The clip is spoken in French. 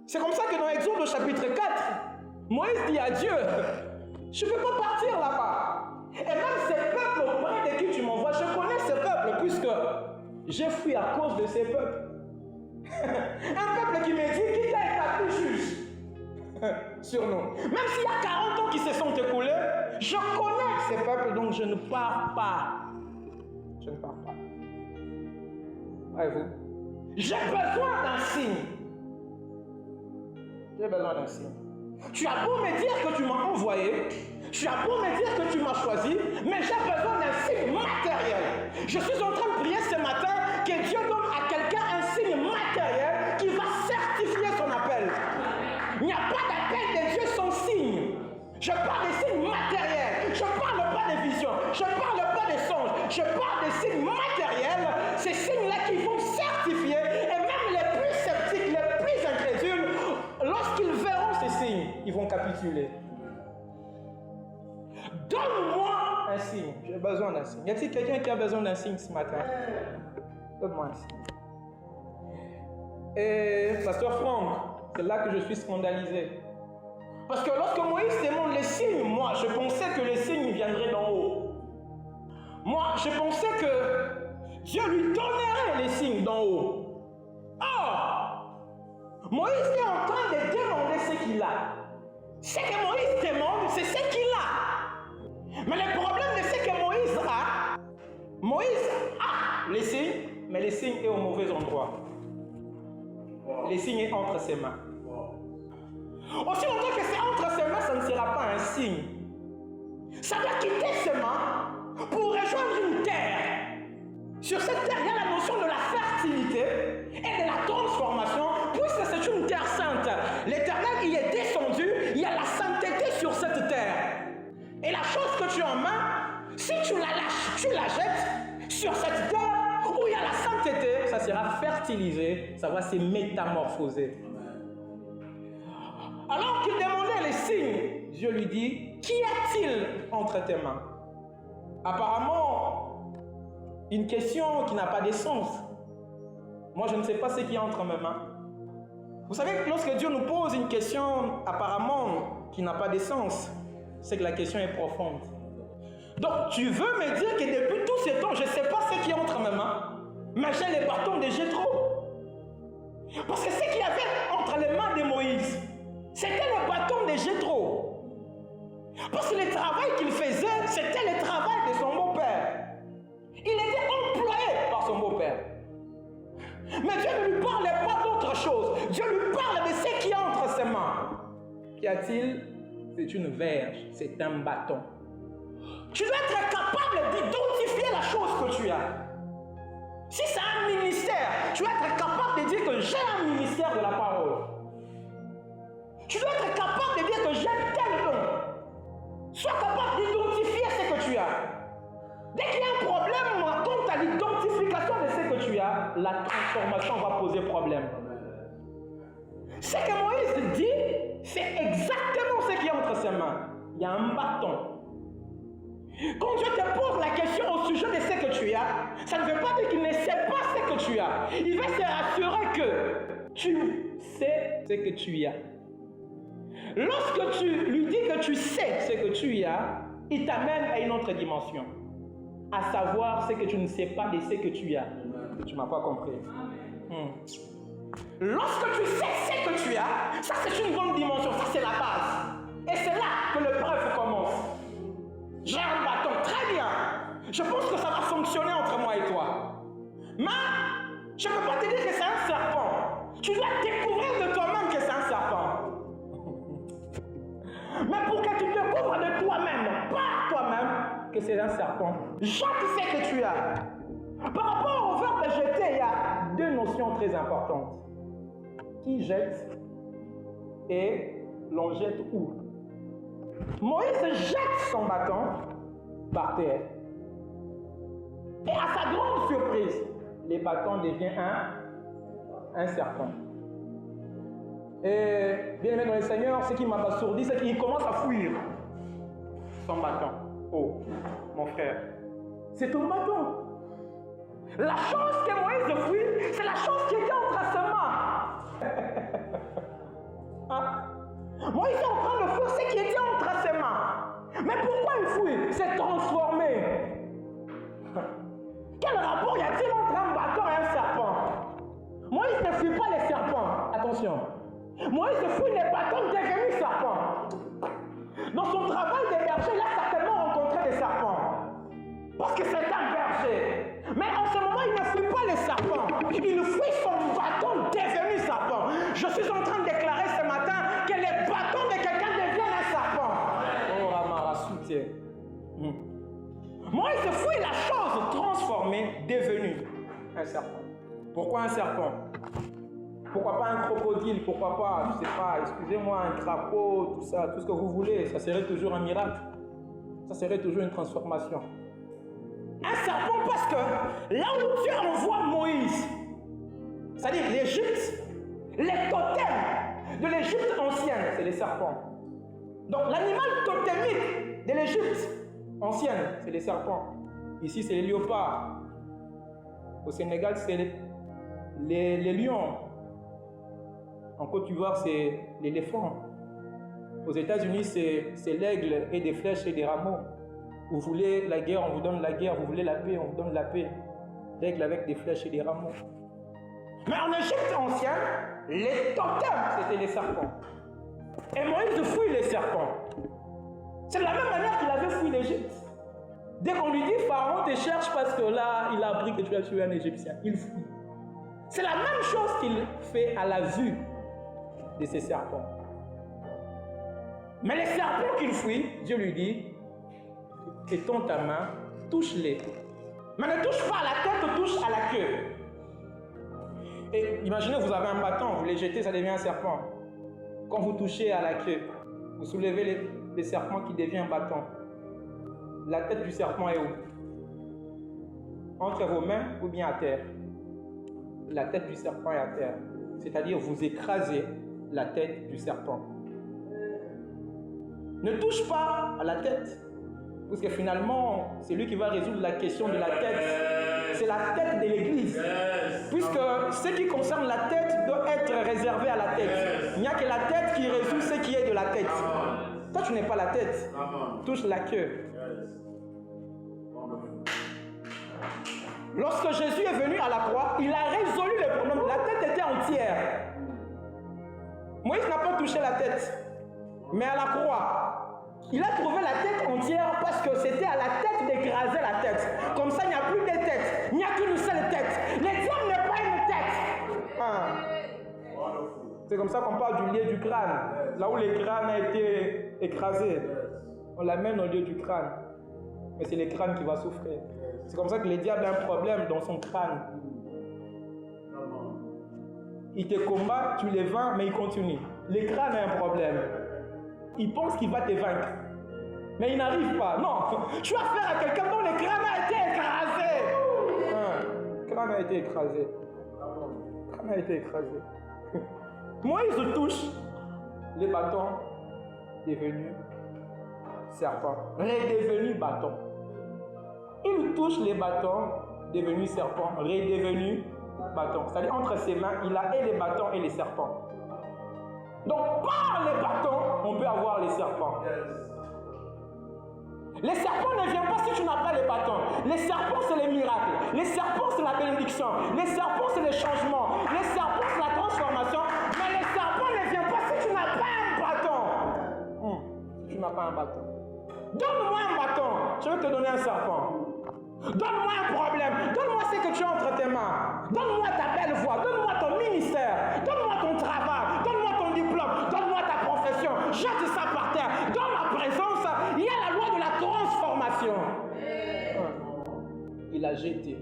C'est comme ça que dans Exode au chapitre 4, Moïse dit à Dieu, je ne peux pas partir là-bas. Et même ces peuples auprès de qui tu m'envoies, je connais ces peuples puisque j'ai fui à cause de ces peuples. Un peuple qui me dit qui t'a établi juge sur nous. Même s'il y a 40 ans qui se sont écoulés, je connais ces peuples, donc je ne pars pas. Je ne pars pas. Voyez-vous, j'ai besoin d'un signe. J'ai besoin d'un signe. Tu as beau me dire que tu m'as envoyé, tu as beau me dire que tu m'as choisi, mais j'ai besoin d'un signe matériel. Je suis en train de prier ce matin que Dieu donne à quelqu'un un signe matériel qui va certifier son appel. Il n'y a pas d'appel de Dieu sans signe. Je parle des signes matériels. Je ne parle pas des visions. Je ne parle pas des songes. Je parle des signes matériels. Ces signes-là qui vont certifier. Et même les plus sceptiques, les plus incrédules, lorsqu'ils verront ces signes, ils vont capituler. Donne-moi un signe. J'ai besoin d'un signe. Y a-t-il quelqu'un qui a besoin d'un signe ce matin? Donne-moi un signe. Et pasteur Franck, c'est là que je suis scandalisé. Parce que lorsque Moïse demande les signes, moi, je pensais que les signes viendraient d'en haut. Moi, je pensais que Dieu lui donnerait les signes d'en haut. Or, Moïse est en train de demander ce qu'il a. Ce que Moïse demande, c'est ce qu'il a. Mais le problème de ce que Moïse a les signes, mais les signes sont au mauvais endroit. Les signes sont entre ses mains. Aussi longtemps que c'est entre ses mains, ça ne sera pas un signe. Ça doit quitter ses mains pour rejoindre une terre. Sur cette terre, il y a la notion de la fertilité et de la transformation, puisque c'est une terre sainte. L'Éternel y est descendu, il y a la sainteté sur cette terre. Et la chose que tu as en main, si tu la lâches, tu la jettes sur cette terre où il y a la sainteté, ça sera fertilisé, ça va se métamorphoser. Alors qu'il demandait les signes, Dieu lui dit, qu'y a-t-il entre tes mains? Apparemment, une question qui n'a pas de sens. Moi, je ne sais pas ce qui est entre mes mains. Vous savez, lorsque Dieu nous pose une question apparemment qui n'a pas de sens, c'est que la question est profonde. Donc, tu veux me dire que depuis tout ce temps, je ne sais pas ce qui est entre mes mains, mais j'ai les bâtons de Jéthro. Parce que ce qu'il y avait entre les mains de Moïse, c'était le bâton de Jéthro. Parce que le travail qu'il faisait, c'était le travail de son beau-père. Il était employé par son beau-père. Mais Dieu ne lui parlait pas d'autre chose. Dieu lui parle de ce qui est entre ses mains. Qu'y a-t-il? C'est une verge, c'est un bâton. Tu dois être capable d'identifier la chose que tu as. Si c'est un ministère, tu dois être capable de dire que j'ai un ministère de la parole. Tu dois être capable de dire que j'ai tel don. Sois capable d'identifier ce que tu as. Dès qu'il y a un problème quant à l'identification de ce que tu as, la transformation va poser problème. Ce que Moïse dit, c'est exactement ce qui est entre ses mains. Il y a un bâton. Quand Dieu te pose la question au sujet de ce que tu as, ça ne veut pas dire qu'il ne sait pas ce que tu as. Il veut se rassurer que tu sais ce que tu as. Lorsque tu lui dis que tu sais ce que tu as, il t'amène à une autre dimension. À savoir ce que tu ne sais pas de ce que tu as. Tu ne m'as pas compris. Lorsque tu sais ce que tu as, ça c'est une bonne dimension, ça c'est la base. Et c'est là que l'épreuve commence. J'ai un bâton, très bien. Je pense que ça va fonctionner entre moi et toi. Mais je ne peux pas te dire que c'est un serpent. Tu dois découvrir de toi-même que c'est un serpent. Mais pour que tu découvres de toi-même, pas toi-même, que c'est un serpent, jette ce que tu as. Par rapport au verbe jeter, il y a deux notions très importantes. Qui jette et l'on jette où? Moïse jette son bâton par terre. Et à sa grande surprise, le bâton devient un serpent. Et bien aimé dans le Seigneur, ce qui m'a abasourdi, c'est qu'il commence à fuir son bâton. Oh, mon frère, c'est ton bâton. La chose que Moïse fuit, c'est la chose qui était entre ses mains. Moïse est en train de fuir ce qui était entre ses mains. Mais pourquoi il fuit? C'est transformé. Quel rapport y a-t-il entre un bâton et un serpent? Moïse ne fuit pas les serpents. Attention. Moïse fuit les bâtons devenus serpents. Dans son travail de berger, il a certainement rencontré des serpents. Parce que c'est un berger. Mais en ce moment, il ne fuit pas les serpents. Il fuit son bâton devenu serpent. Je suis en train de déclarer ce matin que les bâtons de quelqu'un deviennent un serpent. Oh, Ramara, soutien. Moïse fuit la chose transformée, devenue un serpent. Pourquoi un serpent? Pourquoi pas un crocodile? Pourquoi pas, je ne sais pas, excusez-moi, un crapaud, tout ça, tout ce que vous voulez. Ça serait toujours un miracle. Ça serait toujours une transformation. Un serpent parce que là où Dieu envoie Moïse, c'est-à-dire l'Égypte, les totems de l'Égypte ancienne, c'est les serpents. Donc l'animal totémique de l'Égypte ancienne, c'est les serpents. Ici, c'est les léopards. Au Sénégal, c'est les lions. En Côte d'Ivoire, c'est l'éléphant. Aux États-Unis, c'est l'aigle et des flèches et des rameaux. Vous voulez la guerre, on vous donne la guerre. Vous voulez la paix, on vous donne la paix. L'aigle avec des flèches et des rameaux. Mais en Égypte ancienne, les totems, c'était les serpents. Et Moïse fuit les serpents. C'est de la même manière qu'il avait fui l'Égypte. Dès qu'on lui dit, Pharaon te cherche parce que là, il a appris que tu as tué un Égyptien. Il fuit. C'est la même chose qu'il fait à la vue de ces serpents. Mais les serpents qu'il fuit, Dieu lui dit, étends ta main, touche-les. Mais ne touche pas à la tête, touche à la queue. Et imaginez, vous avez un bâton, vous les jetez, ça devient un serpent. Quand vous touchez à la queue, vous soulevez les serpents qui devient un bâton. La tête du serpent est où? Entre vos mains ou bien à terre? La tête du serpent est à terre. C'est-à-dire, vous écrasez la tête du serpent. Ne touche pas à la tête. Parce que finalement, c'est lui qui va résoudre la question de la tête. C'est la tête de l'Église. Puisque ce qui concerne la tête doit être réservé à la tête. Il n'y a que la tête qui résout ce qui est de la tête. Toi, tu n'es pas la tête. Touche la queue. Lorsque Jésus est venu à la croix, il a résolu le problème. La tête était entière. Moïse n'a pas touché la tête. Mais à la croix, il a trouvé la tête entière parce que c'était à la tête d'écraser la tête. Comme ça, il n'y a plus de tête. Il n'y a qu'une seule tête. Le diable n'est pas une tête. C'est comme ça qu'on parle du lieu du crâne. Là où le crâne a été écrasé, on l'amène au lieu du crâne. Mais c'est le crâne qui va souffrir. C'est comme ça que le diable a un problème dans son crâne. Il te combat, tu les vaincs, mais il continue. Le crâne a un problème. Il pense qu'il va te vaincre. Mais il n'arrive pas. Non, tu as affaire à quelqu'un dont le crâne a été écrasé. Le crâne a été écrasé. Le crâne a été écrasé. Moïse touche les bâtons devenus serpents. Redevenu bâton. Il touche les bâtons devenus serpents. Redevenu bâton. C'est-à-dire entre ses mains, il a et les bâtons et les serpents. Donc par les bâtons, on peut avoir les serpents. Les serpents ne viennent pas si tu n'as pas les bâtons. Les serpents, c'est les miracles. Les serpents, c'est la bénédiction. Les serpents, c'est les changements. Les serpents, c'est la transformation. Mais les serpents ne viennent pas si tu n'as pas un bâton. Si tu n'as pas un bâton. Donne-moi un bâton. Je vais te donner un serpent. Donne-moi un problème. Donne-moi ce que tu as entre tes mains. Donne-moi ta belle voix. Donne-moi ton ministère. Donne-moi ton travail. Donne-moi ton diplôme. Donne-moi ta profession. Jette ça par terre. Dans ma présence, il y a la loi de la transformation. Il a jeté.